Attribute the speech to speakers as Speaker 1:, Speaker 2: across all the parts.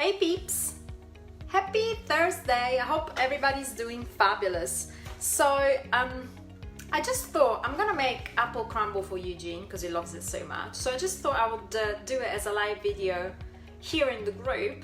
Speaker 1: Hey peeps! Happy Thursday! I hope everybody's doing fabulous. So I just thought I'm gonna make apple crumble for Eugene because he loves it so much. So I just thought I would do it as a live video here in the group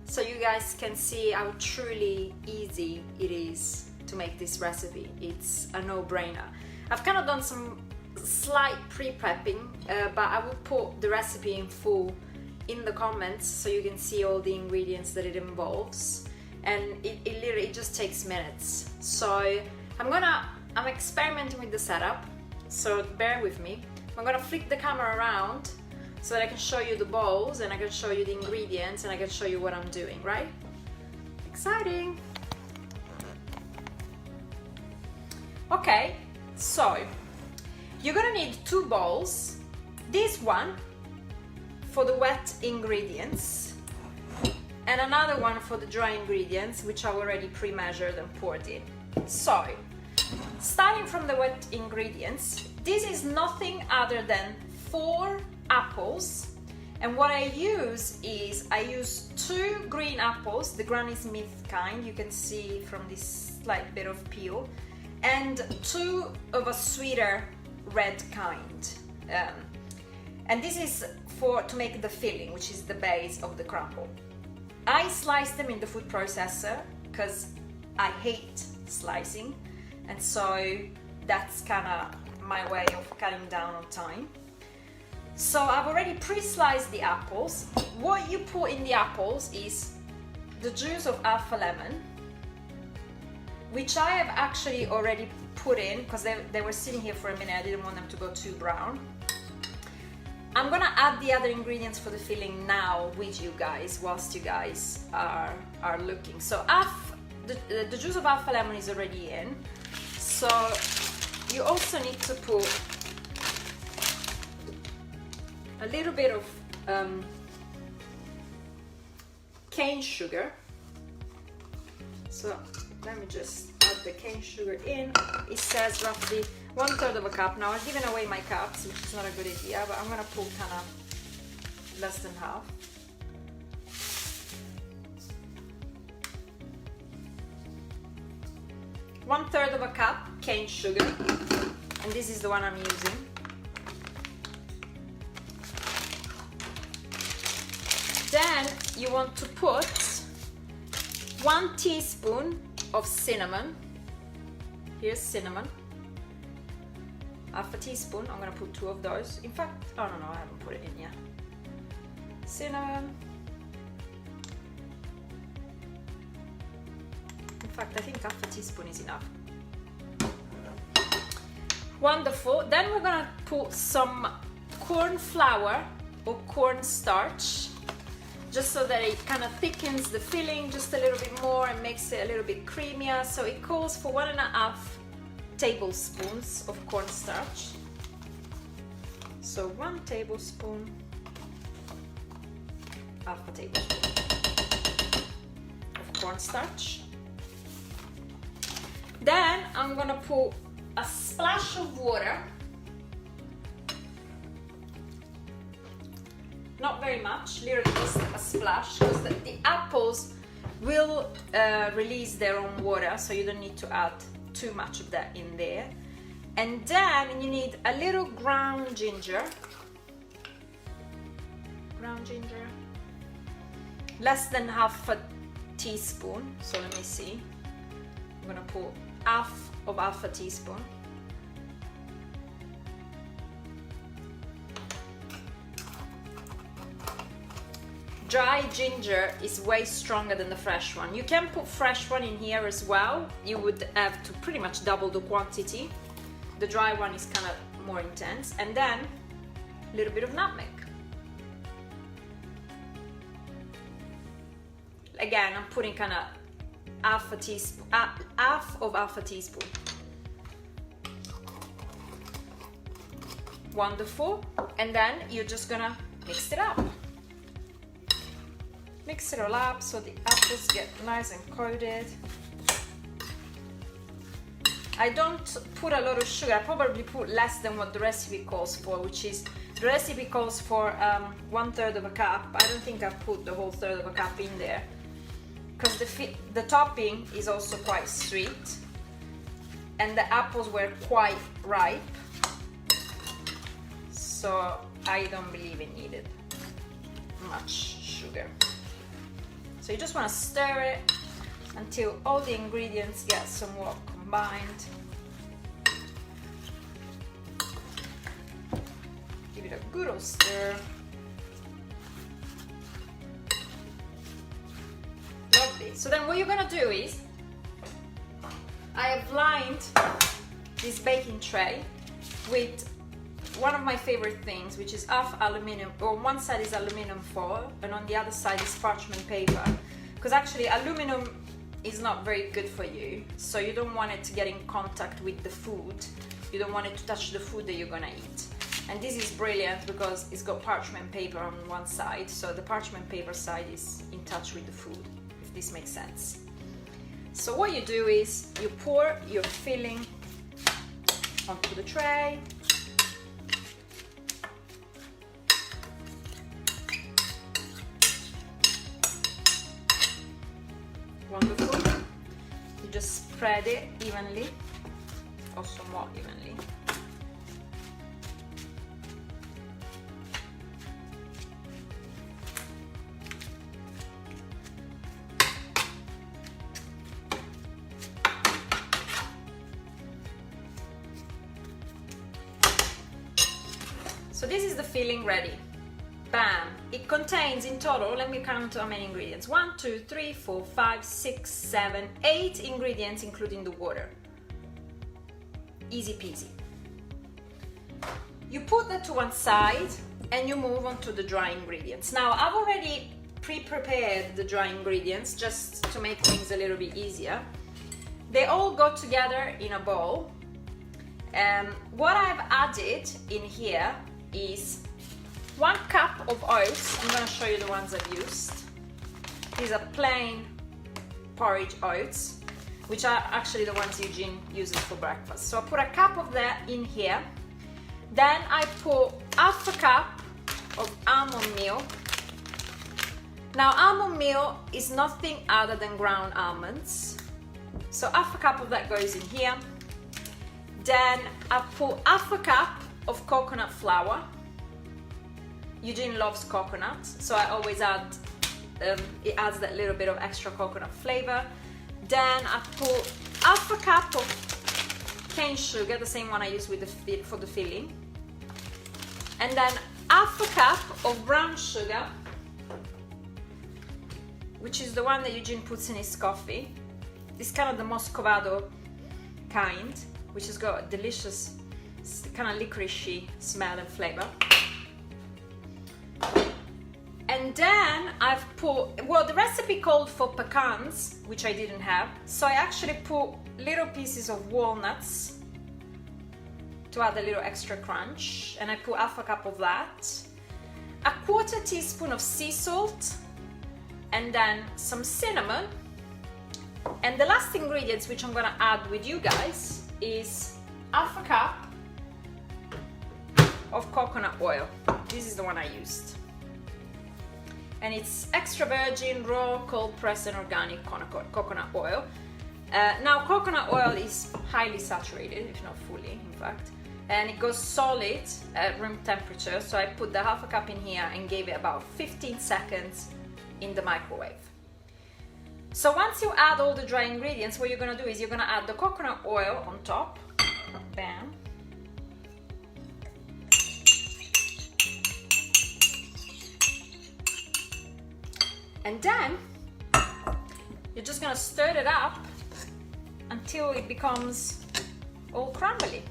Speaker 1: so you guys can see how truly easy it is to make this recipe. It's a no-brainer. I've kind of done some slight pre-prepping, but I will put the recipe in full in the comments so you can see all the ingredients that it involves, and it literally just takes minutes. So I'm experimenting with the setup, so bear with me. I'm gonna flip the camera around so that I can show you the bowls and I can show you the ingredients and I can show you what I'm doing, right? Exciting! Okay, so you're gonna need 2 bowls. This one for the wet ingredients and another one for the dry ingredients, which I've already pre-measured and poured in. So, starting from the wet ingredients, this is nothing other than 4 apples, and what I use is 2 green apples, the Granny Smith kind, you can see from this slight bit of peel, and 2 of a sweeter red kind. And this is to make the filling, which is the base of the crumble. I slice them in the food processor because I hate slicing, and so that's kind of my way of cutting down on time. So I've already pre-sliced the apples. What you put in the apples is the juice of half a lemon, which I have actually already put in because they were sitting here for a minute. I didn't want them to go too brown. I'm gonna add the other ingredients for the filling now with you guys whilst you guys are looking. So the juice of half a lemon is already in. So you also need to put a little bit of cane sugar. So let me just add the cane sugar in. It says roughly 1/3 of a cup. Now I've given away my cups, which is not a good idea, but I'm gonna put kind of less than half. One-third of a cup cane sugar, and this is the one I'm using. Then you want to put 1 teaspoon of cinnamon. Here's cinnamon. Half a teaspoon. I'm gonna put 2 of those. In fact, oh no, I haven't put it in yet. Cinnamon. In fact, I think half a teaspoon is enough. Wonderful. Then we're gonna put some corn flour or corn starch, just so that it kind of thickens the filling just a little bit more and makes it a little bit creamier. So it calls for 1.5 tablespoons of cornstarch. So 1 tablespoon, half a tablespoon of cornstarch. Then I'm gonna put a splash of water. Not very much, literally just a splash, because the apples will release their own water, so you don't need to add too much of that in there. And then you need a little ground ginger. Less than half a teaspoon. So let me see. I'm gonna put half a teaspoon. Dry ginger is way stronger than the fresh one. You can put fresh one in here as well. You would have to pretty much double the quantity. The dry one is kind of more intense. And then a little bit of nutmeg. Again, I'm putting kind of half of half a teaspoon. Wonderful. And then you're just gonna mix it up. Mix it all up so the apples get nice and coated. I don't put a lot of sugar. I probably put less than what the recipe calls for, which is The recipe calls for 1/3 of a cup. I don't think I put the whole third of a cup in there because the topping is also quite sweet and the apples were quite ripe, so I don't believe it needed much sugar. So you just want to stir it until all the ingredients get somewhat combined. Give it a good old stir. Lovely. So then what you're gonna do is, I have lined this baking tray with one of my favorite things, which is half aluminum, or one side is aluminum foil and on the other side is parchment paper, because actually aluminum is not very good for you, so you don't want it to get in contact with the food. You don't want it to touch the food that you're gonna eat. And this is brilliant because it's got parchment paper on one side, so the parchment paper side is in touch with the food, if this makes sense. So what you do is you pour your filling onto the tray. Wonderful. You just spread it evenly, or somewhat evenly. So this is the filling ready. Bam! It contains in total, let me count how many ingredients. 1, 2, 3, 4, 5, 6, 7, 8 ingredients including the water. Easy peasy. You put that to one side and you move on to the dry ingredients. Now I've already pre-prepared the dry ingredients just to make things a little bit easier. They all go together in a bowl. What I've added in here is 1 cup of oats. I'm going to show you the ones I've used. These are plain porridge oats, which are actually the ones Eugene uses for breakfast. So I put a cup of that in here. Then I put half a cup of almond milk. Now almond milk is nothing other than ground almonds. So half a cup of that goes in here. Then I put half a cup of coconut flour. Eugene loves coconut, so I always add, it adds that little bit of extra coconut flavor. Then I put half a cup of cane sugar, the same one I use with for the filling. And then half a cup of brown sugar, which is the one that Eugene puts in his coffee. It's kind of the Moscovado kind, which has got a delicious kind of licoricey smell and flavor. And then I've put, well, the recipe called for pecans, which I didn't have, so I actually put little pieces of walnuts to add a little extra crunch, and I put half a cup of that, a 1/4 teaspoon of sea salt, and then some cinnamon. And the last ingredients, which I'm gonna add with you guys, is half a cup of coconut oil. This is the one I used. And it's extra virgin, raw, cold pressed and organic coconut oil. Now coconut oil is highly saturated, if not fully in fact, and it goes solid at room temperature, so I put the half a cup in here and gave it about 15 seconds in the microwave. So once you add all the dry ingredients, what you're gonna do is you're gonna add the coconut oil on top. Bam. And then you're just gonna stir it up until it becomes all crumbly.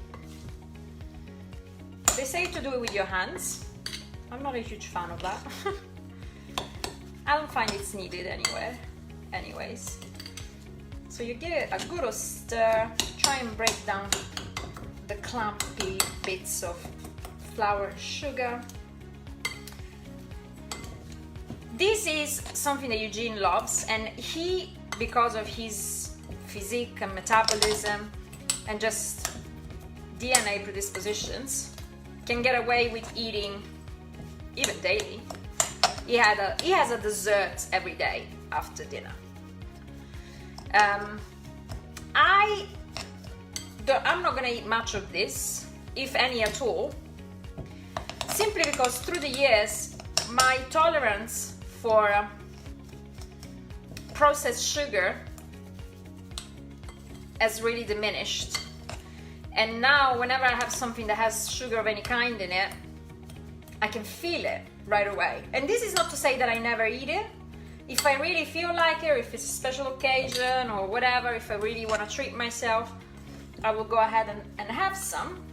Speaker 1: They say to do it with your hands. I'm not a huge fan of that. I don't find it's needed anyways. So you give it a good old stir, try and break down the clumpy bits of flour and sugar. This is something that Eugene loves, and he, because of his physique and metabolism and just DNA predispositions, can get away with eating even daily. He has a dessert every day after dinner. I'm not gonna eat much of this, if any at all, simply because through the years my tolerance for processed sugar has really diminished, and now whenever I have something that has sugar of any kind in it, I can feel it right away. And this is not to say that I never eat it. If I really feel like it, or if it's a special occasion or whatever, if I really want to treat myself, I will go ahead and have some,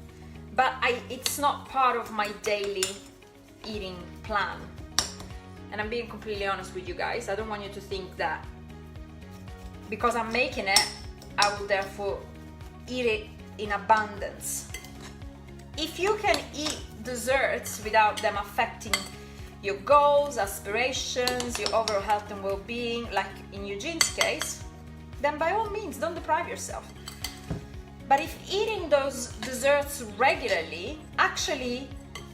Speaker 1: but it's not part of my daily eating plan. And I'm being completely honest with you guys. I don't want you to think that because I'm making it, I will therefore eat it in abundance. If you can eat desserts without them affecting your goals, aspirations, your overall health and well-being, like in Eugene's case, then by all means, don't deprive yourself. But if eating those desserts regularly actually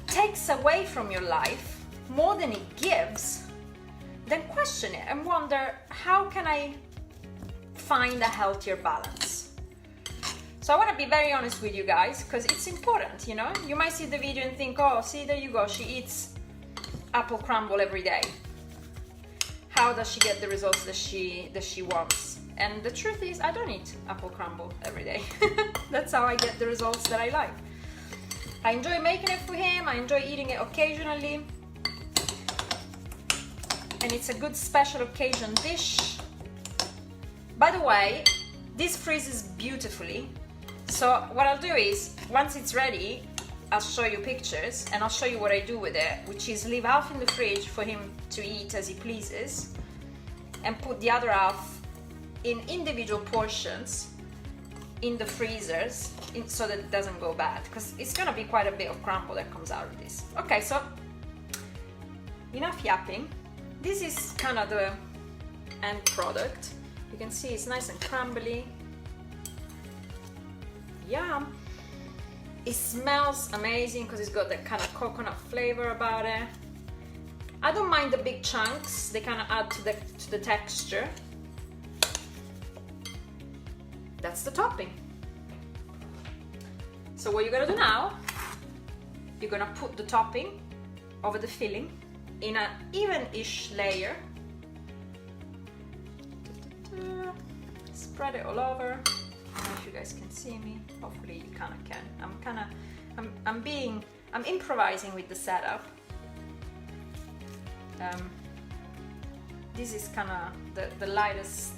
Speaker 1: takes away from your life more than it gives, then question it and wonder, how can I find a healthier balance? So I want to be very honest with you guys, because it's important, you know? You might see the video and think, oh, see, there you go, she eats apple crumble every day. How does she get the results that she wants? And the truth is, I don't eat apple crumble every day. That's how I get the results that I like. I enjoy making it for him, I enjoy eating it occasionally, and it's a good special occasion dish. By the way, this freezes beautifully. So what I'll do is, once it's ready, I'll show you pictures and I'll show you what I do with it, which is leave half in the fridge for him to eat as he pleases, and put the other half in individual portions in the freezers so that it doesn't go bad, because it's gonna be quite a bit of crumble that comes out of this. Okay, so enough yapping. This is kind of the end product. You can see it's nice and crumbly. Yum. It smells amazing because it's got that kind of coconut flavor about it. I don't mind the big chunks, they kind of add to the texture. That's the topping. So what you're gonna do now, you're gonna put the topping over the filling in an even-ish layer. Spread it all over. I don't know if you guys can see me. Hopefully you kind of can. I'm improvising with the setup. This is kind of the lightest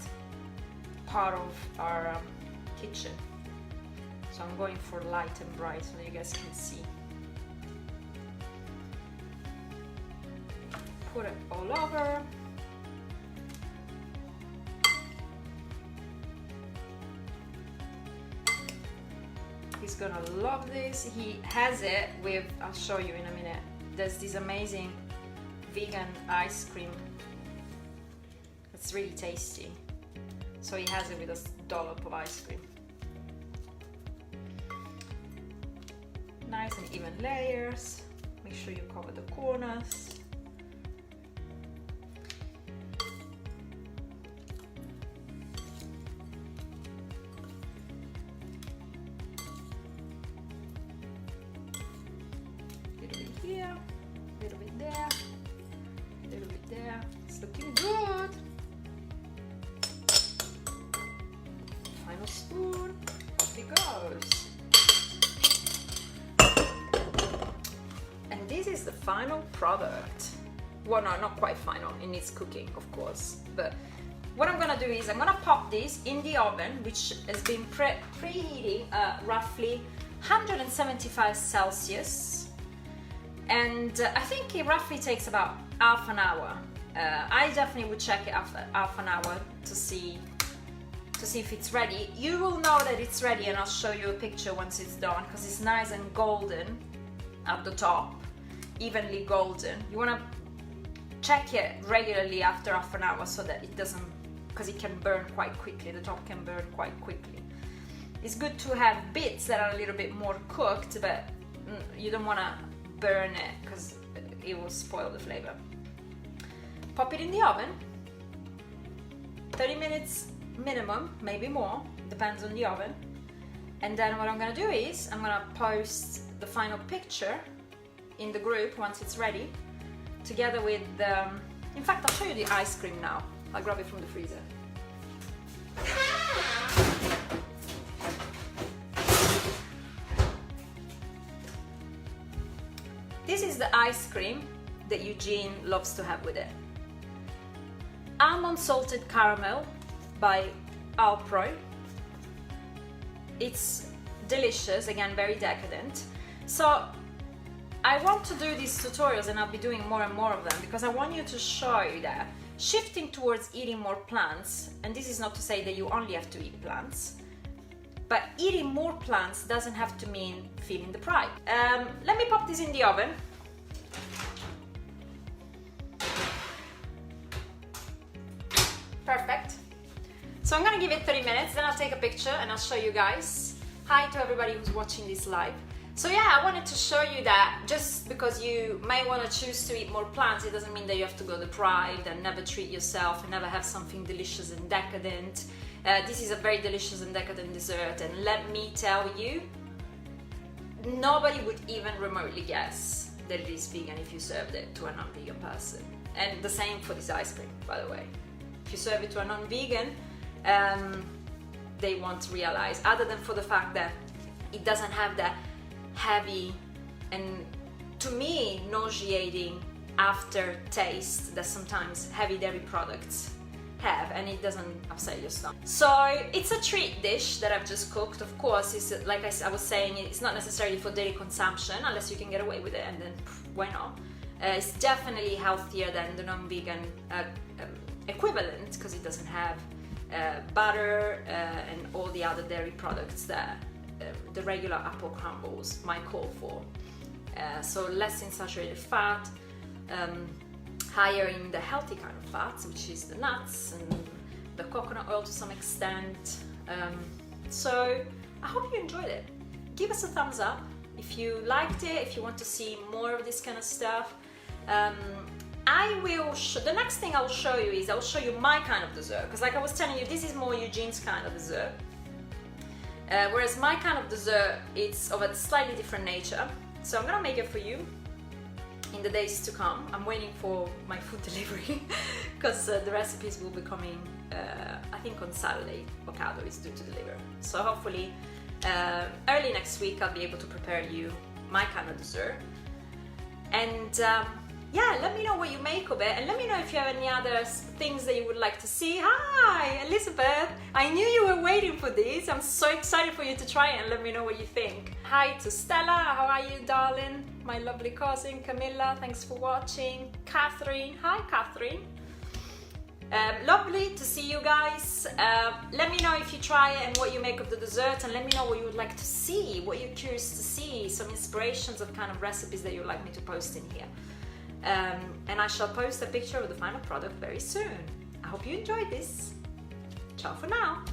Speaker 1: part of our kitchen, so I'm going for light and bright so you guys can see. Put it all over. He's gonna love this. He has it with, I'll show you in a minute, there's this amazing vegan ice cream. It's really tasty. So he has it with a dollop of ice cream. Nice and even layers. Make sure you cover the corners. A little bit here, a little bit there, a little bit there. It's looking good. Final spoon, off it goes. And this is the final product. Well, no, not quite final, it needs cooking, of course. But what I'm gonna do is I'm gonna pop this in the oven, which has been preheating roughly 175 Celsius. And I think it roughly takes about half an hour. I definitely would check it after half an hour to see if it's ready. You will know that it's ready, and I'll show you a picture once it's done, because it's nice and golden at the top, evenly golden. You want to check it regularly after half an hour so that it doesn't, because it can burn quite quickly, the top can burn quite quickly. It's good to have bits that are a little bit more cooked, but you don't want to burn it because it will spoil the flavor. Pop it in the oven, 30 minutes minimum, maybe more, depends on the oven. And then what I'm gonna do is I'm gonna post the final picture in the group once it's ready, together with in fact, I'll show you the ice cream now. I'll grab it from the freezer. This is the ice cream that Eugene loves to have with it. Almond salted caramel by Alpro. It's delicious, again very decadent. So I want to do these tutorials, and I'll be doing more and more of them, because I want you to show you that shifting towards eating more plants, and this is not to say that you only have to eat plants, but eating more plants doesn't have to mean feeling deprived. Let me pop this in the oven. Perfect. So I'm gonna give it 30 minutes, then I'll take a picture and I'll show you guys. Hi to everybody who's watching this live. So yeah, I wanted to show you that just because you may want to choose to eat more plants, it doesn't mean that you have to go deprived and never treat yourself and never have something delicious and decadent. This is a very delicious and decadent dessert, and let me tell you, nobody would even remotely guess that it is vegan if you served it to a non-vegan person. And the same for this ice cream, by the way. If you serve it to a non-vegan, they won't realize, other than for the fact that it doesn't have that heavy and, to me, nauseating aftertaste that sometimes heavy dairy products have, and it doesn't upset your stomach. So it's a treat dish that I've just cooked. Of course, it's like I was saying, it's not necessarily for daily consumption unless you can get away with it, and then why not? It's definitely healthier than the non-vegan equivalent, because it doesn't have butter and all the other dairy products that the regular apple crumbles might call for. So less in saturated fat, higher in the healthy kind of fats, which is the nuts and the coconut oil to some extent. So I hope you enjoyed it. Give us a thumbs up if you liked it, if you want to see more of this kind of stuff. The next thing I'll show you is I'll show you my kind of dessert, because like I was telling you, this is more Eugene's kind of dessert. Whereas my kind of dessert, it's of a slightly different nature. So I'm gonna make it for you in the days to come. I'm waiting for my food delivery because the recipes will be coming, I think on Saturday. Ocado is due to deliver. So hopefully early next week I'll be able to prepare you my kind of dessert. And yeah, let me know what you make of it, and let me know if you have any other things that you would like to see. Hi, Elizabeth! I knew you were waiting for this. I'm so excited for you to try it, and let me know what you think. Hi to Stella, how are you, darling? My lovely cousin, Camilla, thanks for watching. Catherine, hi Catherine. Lovely to see you guys. Let me know if you try it and what you make of the dessert, and let me know what you would like to see, what you're curious to see, some inspirations of kind of recipes that you'd like me to post in here. And I shall post a picture of the final product very soon. I hope you enjoyed this. Ciao for now.